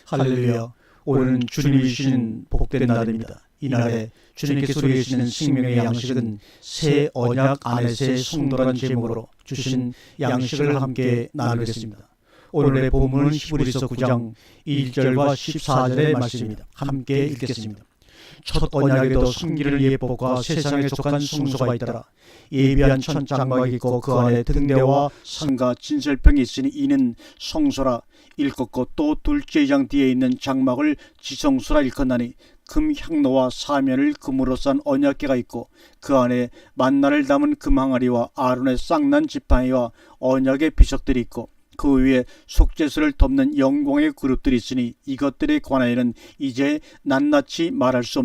할렐루야. 오늘은 주님이 주신 복된 날입니다. 이날에 주님께서 우리에게 주시는 생명의 양식은 새 언약 안에서의 성도란 제목으로 주신 양식을 함께 나누겠습니다. 오늘의 본문은 히브리서 9장 1절과 14절의 말씀입니다. 함께 읽겠습니다. 첫 언약에도 성기를 예법과 세상에 속한 성소가 있더라. 예비한 천장막이 있고 그 안에 등대와 상과 진설병이 있으니 이는 성소라 일컫고 또 둘째 장 뒤에 있는 장막을 지성소라 일컫나니 금 향로와 사면을 금으로 싼 언약궤가 있고 그 안에 만나를 담은 금항아리와 아론의 쌍난 지팡이와 언약의 비석들이 있고 그 위에 속죄소를 덮는 영광의 그룹들이 있으니 이것들에 관하여는 이제 낱낱이 말할 수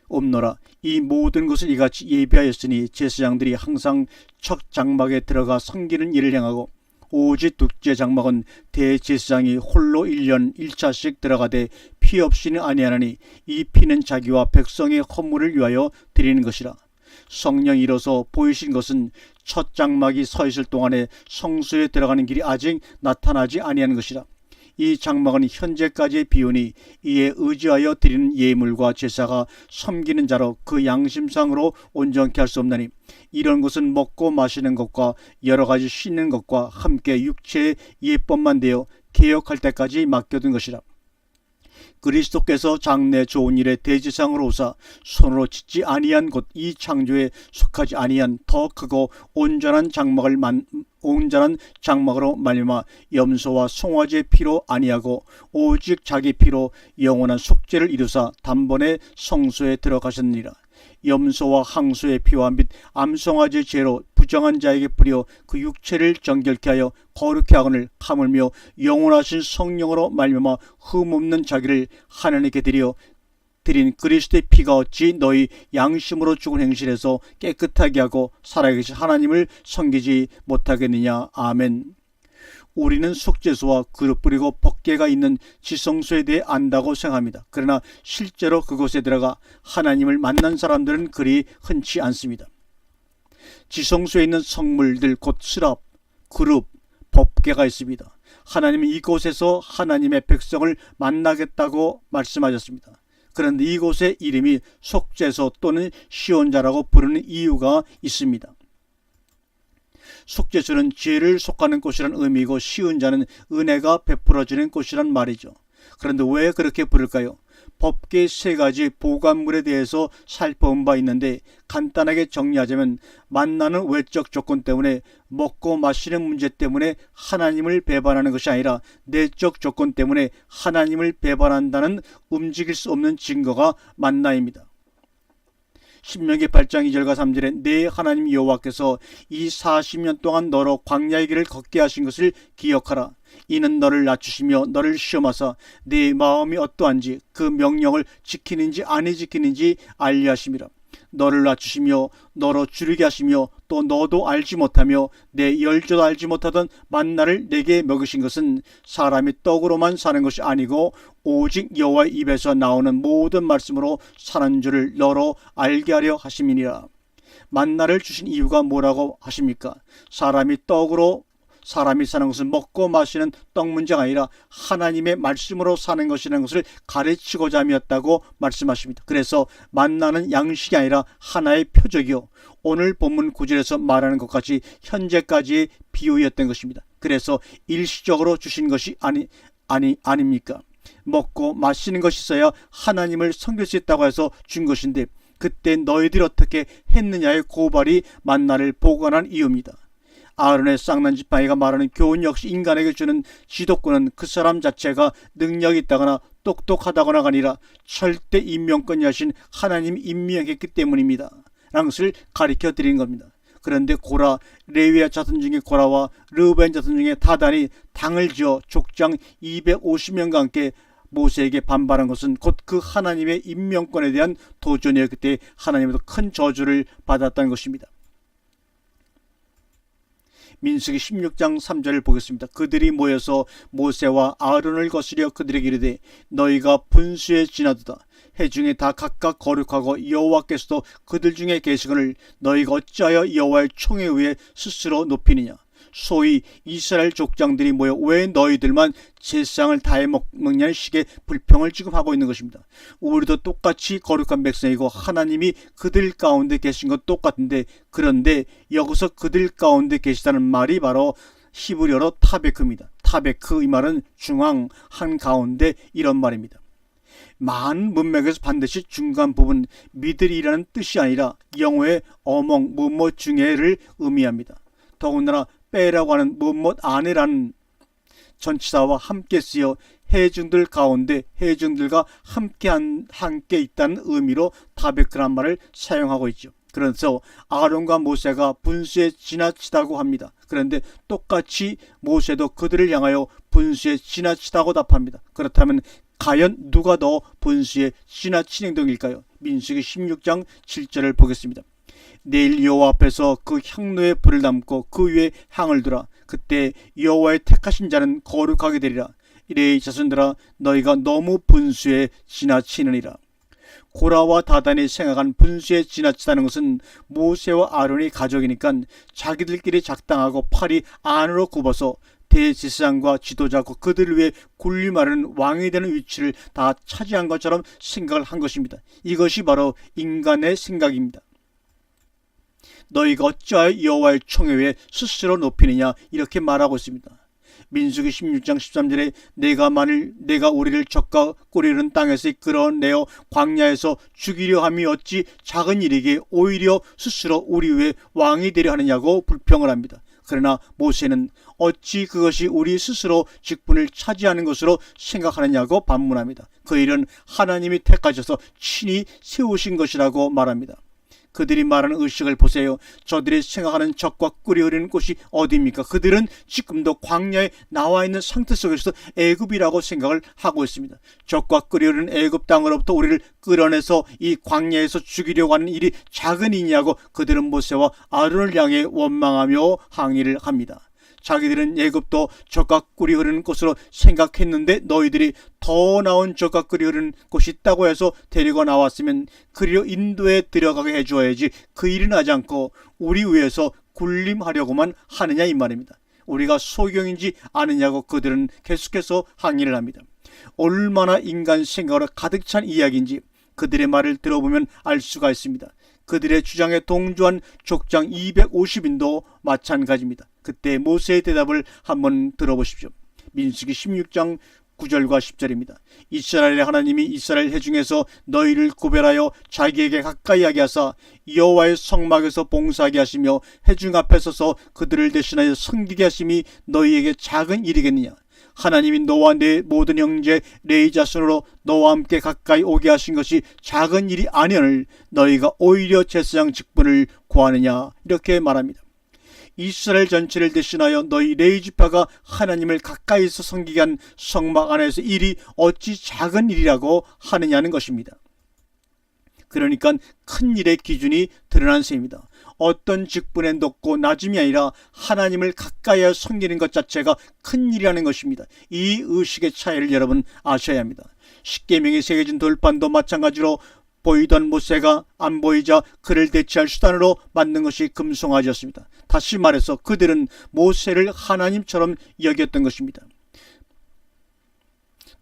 없노라. 이 모든 것을 이같이 예비하였으니 제사장들이 항상 첫 장막에 들어가 섬기는 일을 행하고 오직 둘째 장막은 대제사장이 홀로 1년 1차씩 들어가되 피 없이는 아니하나니 이 피는 자기와 백성의 허물을 위하여 드리는 것이라. 성령이 이뤄서 보이신 것은 첫 장막이 서 있을 동안에 성소에 들어가는 길이 아직 나타나지 아니하는 것이라. 이 장막은 현재까지의 비유니 이에 의지하여 드리는 예물과 제사가 섬기는 자로 그 양심상으로 온전케 할 수 없나니 이런 것은 먹고 마시는 것과 여러 가지 씻는 것과 함께 육체의 예법만 되어 개혁할 때까지 맡겨둔 것이라. 그리스도께서 장래 좋은 일에 대제사장으로 오사 손으로 짓지 아니한 곧 이 창조에 속하지 아니한 더 크고 온전한 장막으로 말미암아 염소와 송아지의 피로 아니하고 오직 자기 피로 영원한 속죄를 이루사 단번에 성소에 들어가셨느니라. 염소와 항소의 피와 및 암송아지의 죄로 부정한 자에게 뿌려 그 육체를 정결케 하여 거룩케 하거늘 하물며 영원하신 성령으로 말미암아 흠없는 자기를 하나님께 드린 그리스도의 피가 어찌 너희 양심으로 죽은 행실에서 깨끗하게 하고 살아계신 하나님을 섬기지 못하겠느냐. 아멘. 우리는 속죄소와 그릇 뿌리고 법궤가 있는 지성소에 대해 안다고 생각합니다. 그러나 실제로 그곳에 들어가 하나님을 만난 사람들은 그리 흔치 않습니다. 지성소에 있는 성물들 곧 스랍, 그룹, 법궤가 있습니다. 하나님은 이곳에서 하나님의 백성을 만나겠다고 말씀하셨습니다. 그런데 이곳의 이름이 속죄소 또는 시온자라고 부르는 이유가 있습니다. 속죄소는 죄를 속하는 곳이란 의미이고 시온자는 은혜가 베풀어지는 곳이란 말이죠. 그런데 왜 그렇게 부를까요? 법궤 세 가지 보관물에 대해서 살펴본 바 있는데 간단하게 정리하자면 만나는 외적 조건 때문에 먹고 마시는 문제 때문에 하나님을 배반하는 것이 아니라 내적 조건 때문에 하나님을 배반한다는 움직일 수 없는 증거가 만나입니다. 신명기 8장 2절과 3절에 내 하나님 여호와께서 이 40년 동안 너로 광야의 길을 걷게 하신 것을 기억하라. 이는 너를 낮추시며 너를 시험하사 네 마음이 어떠한지 그 명령을 지키는지 아니 지키는지 알게 하심이라. 너를 낮추시며 너로 줄이게 하시며 또 너도 알지 못하며 내 열조도 알지 못하던 만나를 내게 먹으신 것은 사람이 떡으로만 사는 것이 아니고 오직 여호와의 입에서 나오는 모든 말씀으로 사는 줄을 너로 알게 하려 하심이니라. 만나를 주신 이유가 뭐라고 하십니까? 사람이 사는 것은 먹고 마시는 떡 문제가 아니라 하나님의 말씀으로 사는 것이라는 것을 가르치고자 함이었다고 말씀하십니다. 그래서 만나는 양식이 아니라 하나의 표적이요 오늘 본문 9절에서 말하는 것 같이 현재까지의 비유였던 것입니다. 그래서 일시적으로 주신 것이 아닙니까? 먹고 마시는 것이 있어야 하나님을 섬길 수 있다고 해서 준 것인데 그때 너희들이 어떻게 했느냐의 고발이 만나를 보관한 이유입니다. 아론의 쌍난 지팡이가 말하는 교훈 역시 인간에게 주는 지도권은 그 사람 자체가 능력이 있다거나 똑똑하다거나가 아니라 절대 임명권이 하신 하나님이 임명했기 때문입니다. 라는 것을 가르쳐 드리는 겁니다. 그런데 레위의 자손 중에 고라와 르우벤 자손 중에 다단이 당을 지어 족장 250명과 함께 모세에게 반발한 것은 곧 그 하나님의 임명권에 대한 도전이었기 때문에 하나님으로부터 큰 저주를 받았다는 것입니다. 민수기 16장 3절을 보겠습니다. 그들이 모여서 모세와 아론을 거스려 그들에게 이르되 너희가 분수에 지나도다. 회중이 다 각각 거룩하고 여호와께서도 그들 중에 계시거늘 너희가 어찌하여 여호와의 총에 의해 스스로 높이느냐. 소위 이스라엘 족장들이 모여 왜 너희들만 제사장을 다 해먹느냐는 식의 불평을 지금 하고 있는 것입니다. 우리도 똑같이 거룩한 백성이고 하나님이 그들 가운데 계신 것 똑같은데, 그런데 여기서 그들 가운데 계시다는 말이 바로 히브리어로 타베크입니다. 타베크, 이 말은 중앙, 한가운데, 이런 말입니다. 많은 문맥에서 반드시 중간 부분 미들이라는 뜻이 아니라 영어의 어몽, 무엇 중에를 의미합니다. 더군다나 빼라고 하는 무엇 안에라는 전치사와 함께 쓰여 회중들 가운데 회중들과 함께 있다는 의미로 타베크란 말을 사용하고 있죠. 그래서 아론과 모세가 분수에 지나치다고 합니다. 그런데 똑같이 모세도 그들을 향하여 분수에 지나치다고 답합니다. 그렇다면 과연 누가 더 분수에 지나친 행동일까요? 민수기 16장 7절을 보겠습니다. 내일 여호와 앞에서 그 향로에 불을 담고 그 위에 향을 두라. 그때 여호와의 택하신 자는 거룩하게 되리라. 이레의 자손들아, 너희가 너무 분수에 지나치느니라. 고라와 다단이 생각한 분수에 지나치다는 것은 모세와 아론이 가족이니까 자기들끼리 작당하고 팔이 안으로 굽어서 대제사장과 지도자고 그들 위해 군림하는 왕이 되는 위치를 다 차지한 것처럼 생각을 한 것입니다. 이것이 바로 인간의 생각입니다. 너희가 어찌하여 여호와의 총회에 스스로 높이느냐, 이렇게 말하고 있습니다. 민수기 16장 13절에 내가 우리를 적과 꾸리는 땅에서 이끌어내어 광야에서 죽이려 함이 어찌 작은 일이기에 오히려 스스로 우리 위에 왕이 되려 하느냐고 불평을 합니다. 그러나 모세는 어찌 그것이 우리 스스로 직분을 차지하는 것으로 생각하느냐고 반문합니다. 그 일은 하나님이 택하셔서 친히 세우신 것이라고 말합니다. 그들이 말하는 의식을 보세요. 저들이 생각하는 적과 꿀이 흐르는 곳이 어디입니까? 그들은 지금도 광야에 나와 있는 상태 속에서 애굽이라고 생각을 하고 있습니다. 적과 꿀이 흐르는 애굽 땅으로부터 우리를 끌어내서 이 광야에서 죽이려고 하는 일이 작은 일이냐고 그들은 모세와 아론을 향해 원망하며 항의를 합니다. 자기들은 애굽도 적과 꿀이 흐르는 곳으로 생각했는데 너희들이 더 나은 적과 꿀이 흐르는 곳이 있다고 해서 데리고 나왔으면 그리로 인도에 들어가게 해줘야지 그 일은 하지 않고 우리 위해서 군림하려고만 하느냐, 이 말입니다. 우리가 소경인지 아느냐고 그들은 계속해서 항의를 합니다. 얼마나 인간 생각으로 가득 찬 이야기인지 그들의 말을 들어보면 알 수가 있습니다. 그들의 주장에 동조한 족장 250인도 마찬가지입니다. 그때 모세의 대답을 한번 들어보십시오. 민수기 16장 9절과 10절입니다. 이스라엘의 하나님이 이스라엘 회중에서 너희를 구별하여 자기에게 가까이 하게 하사 여호와의 성막에서 봉사하게 하시며 회중 앞에 서서 그들을 대신하여 섬기게 하심이 너희에게 작은 일이겠느냐. 하나님이 너와 내 모든 형제 레위 자손으로 너와 함께 가까이 오게 하신 것이 작은 일이 아니오늘 너희가 오히려 제사장 직분을 구하느냐, 이렇게 말합니다. 이스라엘 전체를 대신하여 너희 레위 지파가 하나님을 가까이서 섬기게 한 성막 안에서 일이 어찌 작은 일이라고 하느냐는 것입니다. 그러니까 큰 일의 기준이 드러난 셈입니다. 어떤 직분에 높고 낮음이 아니라 하나님을 가까이 섬기는 것 자체가 큰 일이라는 것입니다. 이 의식의 차이를 여러분 아셔야 합니다. 십계명이 새겨진 돌판도 마찬가지로 보이던 모세가 안 보이자 그를 대체할 수단으로 만든 것이 금송아지였습니다. 다시 말해서 그들은 모세를 하나님처럼 여겼던 것입니다.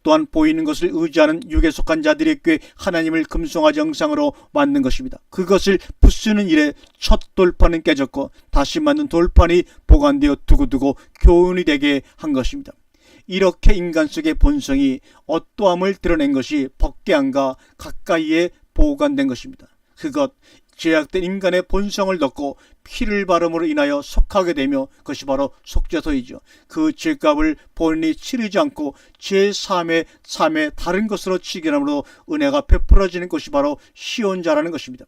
또한 보이는 것을 의지하는 육에 속한 자들에게 하나님을 금송아지 형상으로 만든 것입니다. 그것을 부수는 일에 첫 돌판은 깨졌고 다시 만든 돌판이 보관되어 두고두고 교훈이 되게 한 것입니다. 이렇게 인간 속의 본성이 어떠함을 드러낸 것이 법궤안과 가까이에 보관된 것입니다. 그것 죄악된 인간의 본성을 넣고 피를 바름으로 인하여 속하게 되며 그것이 바로 속죄소이죠. 그 죄값을 본인이 치르지 않고 제3의 다른 것으로 치견함으로 은혜가 베풀어지는 것이 바로 시온자라는 것입니다.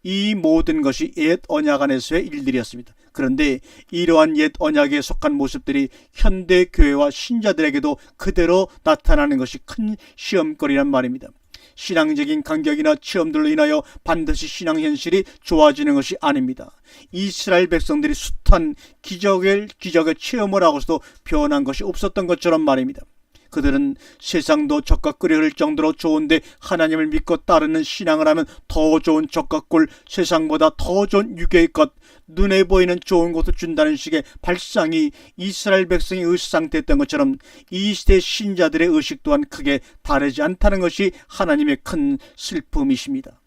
이 모든 것이 옛 언약 안에서의 일들이었습니다. 그런데 이러한 옛 언약에 속한 모습들이 현대 교회와 신자들에게도 그대로 나타나는 것이 큰 시험거리란 말입니다. 신앙적인 간격이나 체험들로 인하여 반드시 신앙 현실이 좋아지는 것이 아닙니다. 이스라엘 백성들이 숱한 기적의 체험을 하고서도 변한 것이 없었던 것처럼 말입니다. 그들은 세상도 적과 꿀이 흐를 정도로 좋은데 하나님을 믿고 따르는 신앙을 하면 더 좋은 적과 꿀, 세상보다 더 좋은 유괴의 것, 눈에 보이는 좋은 것도 준다는 식의 발상이 이스라엘 백성의 의식 상태였던 것처럼 이 시대 신자들의 의식 또한 크게 다르지 않다는 것이 하나님의 큰 슬픔이십니다.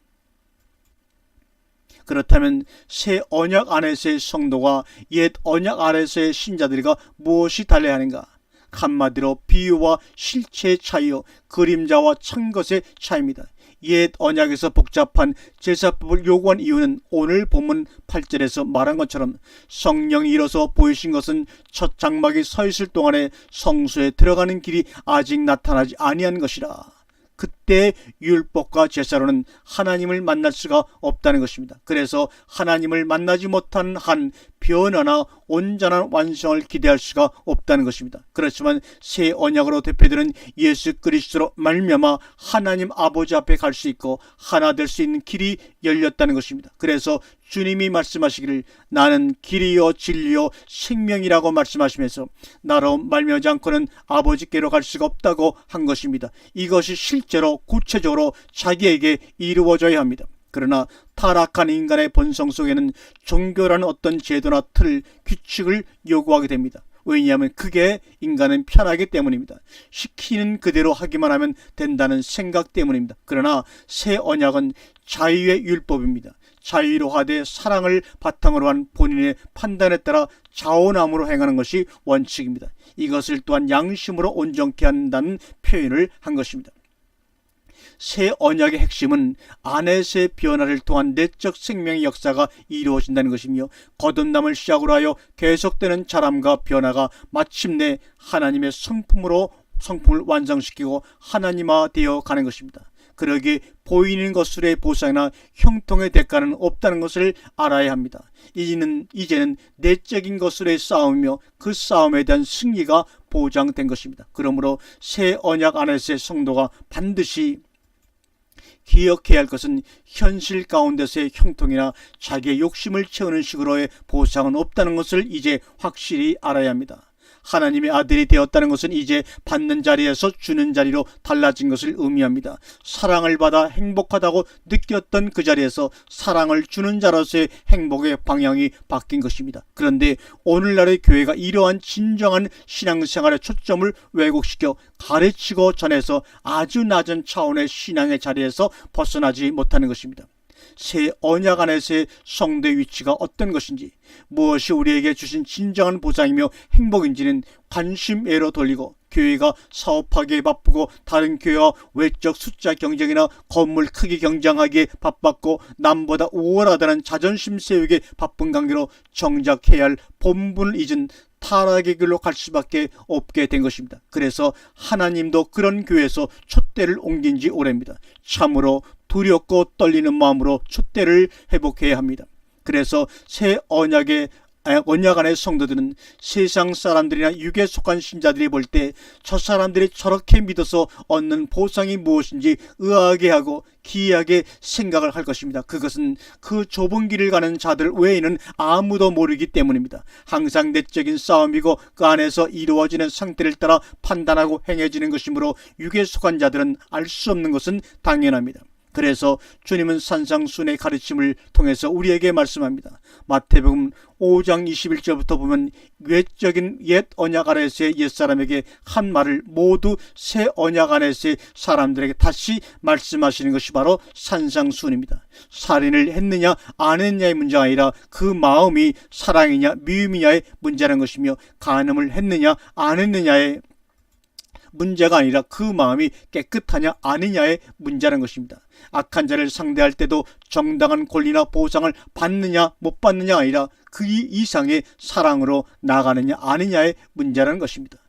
그렇다면 새 언약 안에서의 성도와 옛 언약 아래서의 신자들과 무엇이 달라야 하는가? 한마디로 비유와 실체의 차이요, 그림자와 참것의 차이입니다. 옛 언약에서 복잡한 제사법을 요구한 이유는 오늘 본문 8절에서 말한 것처럼 성령이 일어서 보이신 것은 첫 장막이 서 있을 동안에 성소에 들어가는 길이 아직 나타나지 아니한 것이라. 그때 율법과 제사로는 하나님을 만날 수가 없다는 것입니다. 그래서 하나님을 만나지 못한 한 변화나 온전한 완성을 기대할 수가 없다는 것입니다. 그렇지만 새 언약으로 대표되는 예수 그리스도로 말미암아 하나님 아버지 앞에 갈 수 있고 하나 될 수 있는 길이 열렸다는 것입니다. 그래서 주님이 말씀하시기를 나는 길이요 진리요 생명이라고 말씀하시면서 나로 말미암지 않고는 아버지께로 갈 수가 없다고 한 것입니다. 이것이 실제로 구체적으로 자기에게 이루어져야 합니다. 그러나 타락한 인간의 본성 속에는 종교라는 어떤 제도나 틀, 규칙을 요구하게 됩니다. 왜냐하면 그게 인간은 편하기 때문입니다. 시키는 그대로 하기만 하면 된다는 생각 때문입니다. 그러나 새 언약은 자유의 율법입니다. 자유로 하되 사랑을 바탕으로 한 본인의 판단에 따라 자원함으로 행하는 것이 원칙입니다. 이것을 또한 양심으로 온전케 한다는 표현을 한 것입니다. 새 언약의 핵심은 안에서의 변화를 통한 내적 생명의 역사가 이루어진다는 것이며 거듭남을 시작으로 하여 계속되는 자람과 변화가 마침내 하나님의 성품을 완성시키고 하나님화 되어 가는 것입니다. 그러기에 보이는 것으로의 보상이나 형통의 대가는 없다는 것을 알아야 합니다. 이제는 내적인 것으로의 싸움이며 그 싸움에 대한 승리가 보장된 것입니다. 그러므로 새 언약 안에서의 성도가 반드시 기억해야 할 것은 현실 가운데서의 형통이나 자기의 욕심을 채우는 식으로의 보상은 없다는 것을 이제 확실히 알아야 합니다. 하나님의 아들이 되었다는 것은 이제 받는 자리에서 주는 자리로 달라진 것을 의미합니다. 사랑을 받아 행복하다고 느꼈던 그 자리에서 사랑을 주는 자로서의 행복의 방향이 바뀐 것입니다. 그런데 오늘날의 교회가 이러한 진정한 신앙생활의 초점을 왜곡시켜 가르치고 전해서 아주 낮은 차원의 신앙의 자리에서 벗어나지 못하는 것입니다. 새 언약 안에서의 성도의 위치가 어떤 것인지, 무엇이 우리에게 주신 진정한 보상이며 행복인지는 관심외로 돌리고 교회가 사업하기에 바쁘고 다른 교회와 외적 숫자 경쟁이나 건물 크기 경쟁하기에 바빴고 남보다 우월하다는 자존심 세우기에 바쁜 관계로 정작 해야 할 본분을 잊은 타락의 길로 갈 수밖에 없게 된 것입니다. 그래서 하나님도 그런 교회에서 촛대를 옮긴 지 오래입니다. 참으로 두렵고 떨리는 마음으로 촛대를 회복해야 합니다. 그래서 새 언약 안의 성도들은 세상 사람들이나 육에 속한 신자들이 볼 때 저 사람들이 저렇게 믿어서 얻는 보상이 무엇인지 의아하게 하고 기이하게 생각을 할 것입니다. 그것은 그 좁은 길을 가는 자들 외에는 아무도 모르기 때문입니다. 항상 내적인 싸움이고 그 안에서 이루어지는 상태를 따라 판단하고 행해지는 것이므로 육에 속한 자들은 알 수 없는 것은 당연합니다. 그래서 주님은 산상순의 가르침을 통해서 우리에게 말씀합니다. 마태복음 5장 21절부터 보면 외적인 옛 언약 아래서의 옛사람에게 한 말을 모두 새 언약 안에서의 사람들에게 다시 말씀하시는 것이 바로 산상순입니다. 살인을 했느냐 안 했느냐의 문제가 아니라 그 마음이 사랑이냐 미움이냐의 문제라는 것이며 간음을 했느냐 안 했느냐의 문제가 아니라 그 마음이 깨끗하냐 아니냐의 문제라는 것입니다. 악한 자를 상대할 때도 정당한 권리나 보상을 받느냐 못 받느냐가 아니라 그 이상의 사랑으로 나가느냐 아니냐의 문제라는 것입니다.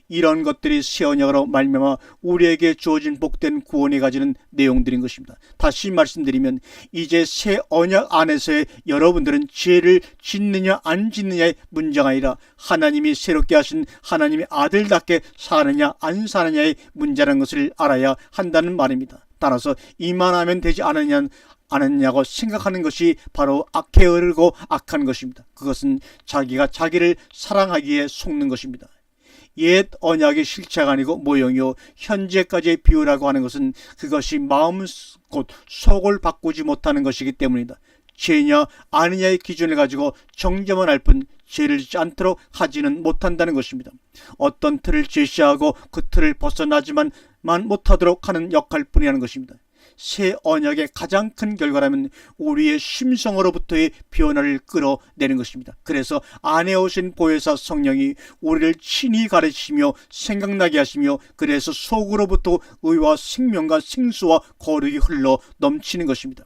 이런 것들이 새 언약으로 말미암아 우리에게 주어진 복된 구원이 가지는 내용들인 것입니다. 다시 말씀드리면 이제 새 언약 안에서의 여러분들은 죄를 짓느냐 안 짓느냐의 문제가 아니라 하나님이 새롭게 하신 하나님의 아들답게 사느냐 안 사느냐의 문제라는 것을 알아야 한다는 말입니다. 따라서 이만하면 되지 않았냐고 생각하는 것이 바로 게으르고 악한 것입니다. 그것은 자기가 자기를 사랑하기에 속는 것입니다. 옛 언약의 실체가 아니고 모형이요 현재까지의 비유라고 하는 것은 그것이 마음 곧 속을 바꾸지 못하는 것이기 때문이다. 죄냐 아니냐의 기준을 가지고 정죄만 할 뿐 죄를 짓지 않도록 하지는 못한다는 것입니다. 어떤 틀을 제시하고 그 틀을 벗어나지만 못하도록 하는 역할뿐이라는 것입니다. 새 언약의 가장 큰 결과라면 우리의 심성으로부터의 변화를 끌어내는 것입니다. 그래서 안에 오신 보혜사 성령이 우리를 친히 가르치며 생각나게 하시며 그래서 속으로부터 의와 생명과 생수와 거룩이 흘러 넘치는 것입니다.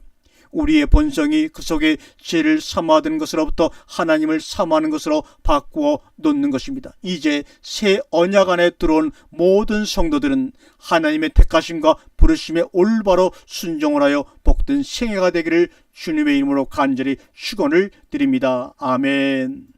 우리의 본성이 그 속에 죄를 사모하던 것으로부터 하나님을 사모하는 것으로 바꾸어 놓는 것입니다. 이제 새 언약 안에 들어온 모든 성도들은 하나님의 택하심과 부르심에 올바로 순종을 하여 복된 생애가 되기를 주님의 이름으로 간절히 축원을 드립니다. 아멘.